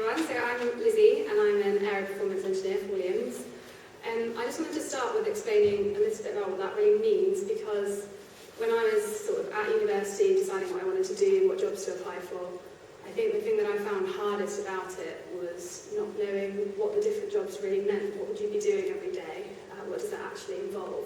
everyone, so I'm Lizzie and I'm an aero performance engineer for Williams. I just wanted to start with explaining a little bit about what that really means, because when I was sort of at university deciding what I wanted to do, what jobs to apply for, I think the thing that I found hardest about it was not knowing what the different jobs really meant. What would you be doing every day? What does that actually involve?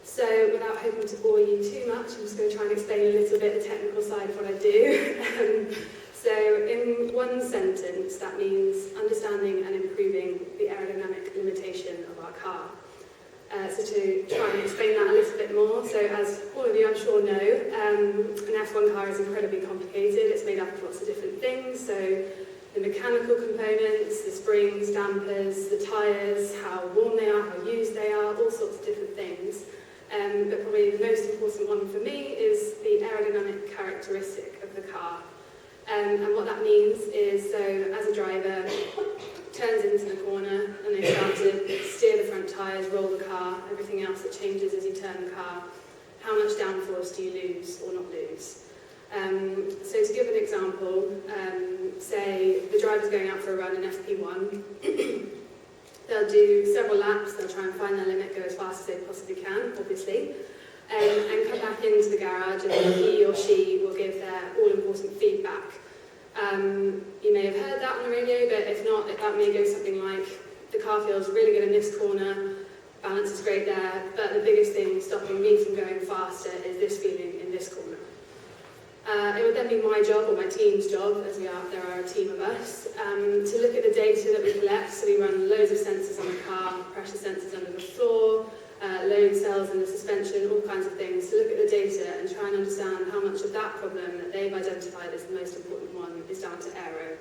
So without hoping to bore you too much, I'm just going to try and explain a little bit the technical side of what I do. So in one sentence, that means understanding and improving the aerodynamic limitation of our car. So to try and explain that a little bit more, so as all of you I'm sure know, an F1 car is incredibly complicated. It's made up of lots of different things, so the mechanical components, the springs, dampers, the tyres, how worn they are, how used they are, all sorts of different things. But probably the most important one for me is the aerodynamic characteristic of the car. And what that means is, so as a driver turns into the corner and they start to steer the front tyres, roll the car, everything else that changes as you turn the car, how much downforce do you lose or not lose? So to give an example, say the driver's going out for a run in FP1, they'll do several laps, they'll try and find their limit, go as fast as they possibly can, obviously, and come back into the garage, and he or she will give their all-important feedback. You may have heard that on the radio, but if not, that may go something like, the car feels really good in this corner, balance is great there, but the biggest thing stopping me from going faster is this feeling in this corner. It would then be my job, or my team's job, as there are a team of us, to look at the data that we collect. So we run loads of sensors on the car, pressure sensors under the floor, load cells in the suspension, all kinds of things, to look at the data and try and understand how much of that problem that they've identified as the most important one is down to aero.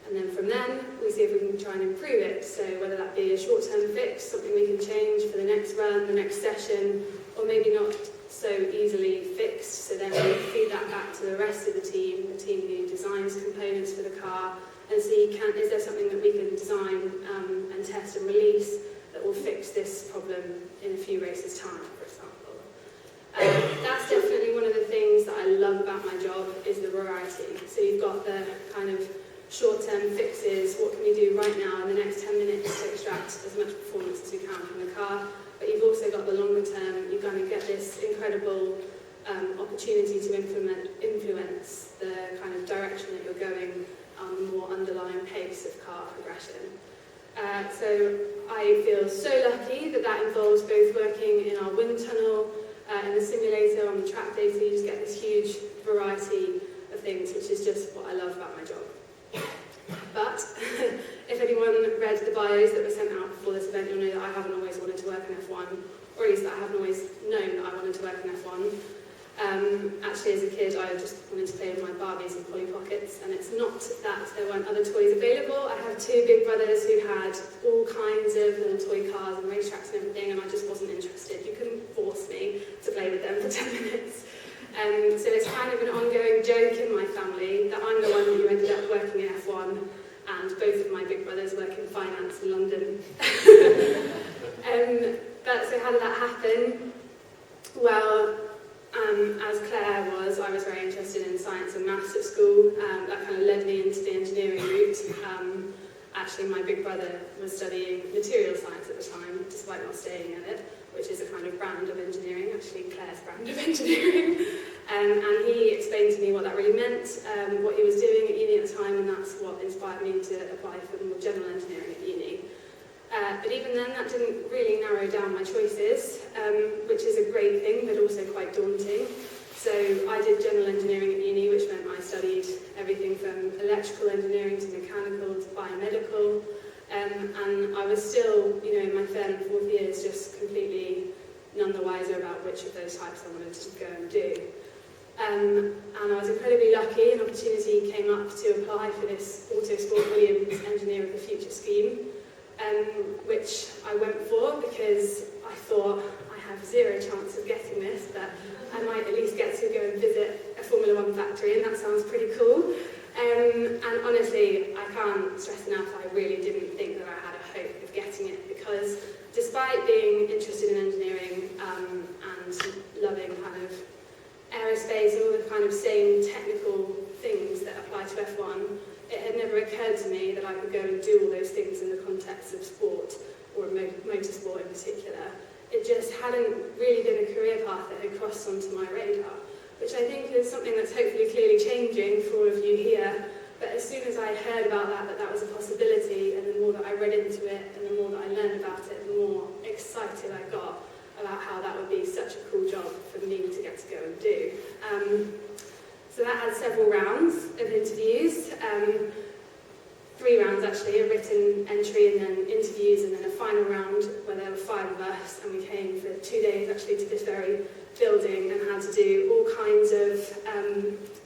And then from then, we see if we can try and improve it. So whether that be a short-term fix, something we can change for the next run, the next session, or maybe not so easily fixed. So then we feed that back to the rest of the team who designs components for the car, and see is there something that we can design and test and release that will fix this problem in a few races' time, for example. That's definitely one of the things that I love about my job, is the variety. So you've got the kind of short-term fixes, what can we do right now in the next 10 minutes to extract as much performance as we can from the car, but you've also got the longer term, you kind of get this incredible opportunity to influence the kind of direction that you're going on the more underlying pace of car progression. So I feel so lucky that that involves both working in our wind tunnel, in the simulator, on the track day, so you just get this huge variety of things, which is just what I love about my job. But if anyone read the bios that were sent out before this event, you'll know that I haven't always wanted to work in F1, or at least that I haven't always known that I wanted to work in F1. Actually, as a kid, I just wanted to play with my Barbies and Polly Pockets, and it's not that there weren't other toys available. I have two big brothers who had all kinds of little toy cars and racetracks and everything, and I just wasn't interested. You couldn't force me to play with them for 10 minutes. So it's kind of an ongoing joke in my family that I'm the one who ended up working in F1, and both of my big brothers work in finance in London. But so how did that happen? Well, as Claire was, I was very interested in science and maths at school. That kind of led me into the engineering route. Actually, my big brother was studying material science at the time, despite not staying in it, which is a kind of brand of engineering, actually Claire's brand of engineering. And he explained to me what that really meant, what he was doing at uni at the time, and that's what inspired me to apply for more general engineering at uni. But even then, that didn't really narrow down my choices, which is a great thing, but also quite daunting. So I did general engineering at uni, which meant I studied everything from electrical engineering to mechanical to biomedical. And I was still, in my third and fourth years, just completely none the wiser about which of those types I wanted to go and do. And I was incredibly lucky. An opportunity came up to apply for this Autosport Williams Engineer of the Future scheme, which I went for because I thought I have zero chance of getting this, but I might at least get to go and visit a Formula One factory, and that sounds pretty cool. And honestly, I can't stress enough, I really didn't think that I had a hope of getting it, because despite being interested in engineering and loving kind of aerospace and all the kind of same technical things that apply to F1, it had never occurred to me that I could go and do all those things in the context of sport, or motorsport in particular. It just hadn't really been a career path that had crossed onto my radar, which I think is something that's hopefully clearly changing for all of you here. But as soon as I heard about that was a possibility, and the more that I read into it, and the more that I learned about it, the more excited I got about how that would be such a cool job for me to get to go and do. So that had several rounds of interviews. 3 rounds actually, a written entry and then interviews, and then a final round where there were 5 of us, and we came for 2 days actually to this very building and had to do all kinds of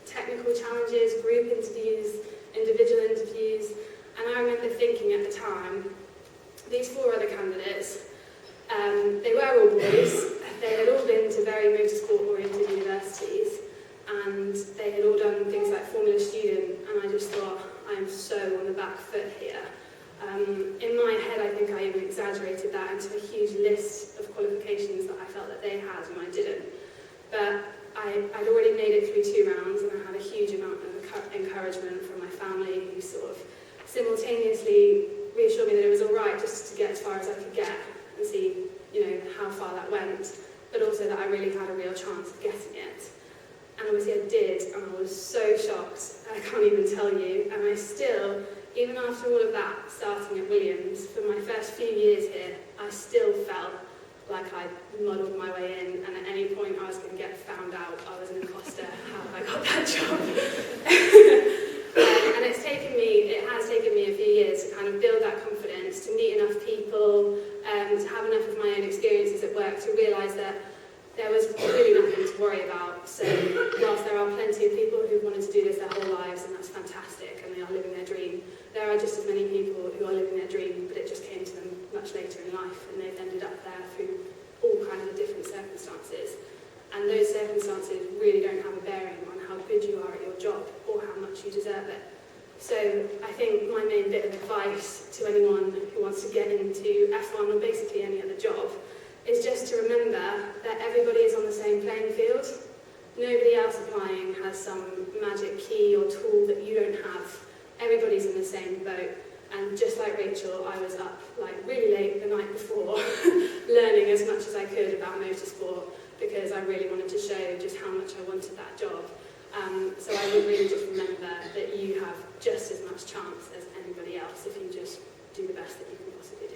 technical challenges, group interviews, individual interviews. And I remember thinking at the time, these 4 other candidates, they were all boys, they had all been to very motorsport-oriented universities, and they had all done things like Formula Student, and I just thought, I am so on the back foot here. In my head, I think I even exaggerated that into a huge list of qualifications that I felt that they had and I didn't. But I'd already made it through 2 rounds, and I had a huge amount of encouragement from my family, who sort of simultaneously reassured me that it was all right just to get as far as I could get and see, how far that went, but also that I really had a real chance of getting it. And obviously I did, and I was so shocked, I can't even tell you. And I still, even after all of that, starting at Williams, for my first few years here, I still felt like I muddled my way in, and at any point I was going to get found out I was an imposter. How have I got that job? And it has taken me a few years to kind of build that confidence, to meet enough people, to have enough of my own experiences at work to realise that there was really nothing to worry about. So whilst there are plenty of people who've wanted to do this their whole lives, and that's fantastic, and they are living their dream, there are just as many people who are living their dream, but it just came to them much later in life, and they've ended up there through all kinds of different circumstances. And those circumstances really don't have a bearing on how good you are at your job or how much you deserve it. So I think my main bit of advice to anyone who wants to get into F1 or basically any other job is just to remember that everybody is on the same playing field. Nobody else applying has some magic key or tool that you don't have. Everybody's in the same boat. And just like Rachel, I was up really late the night before, learning as much as I could about motorsport, because I really wanted to show just how much I wanted that job. So I would really just remember that you have just as much chance as anybody else if you just do the best that you can possibly do.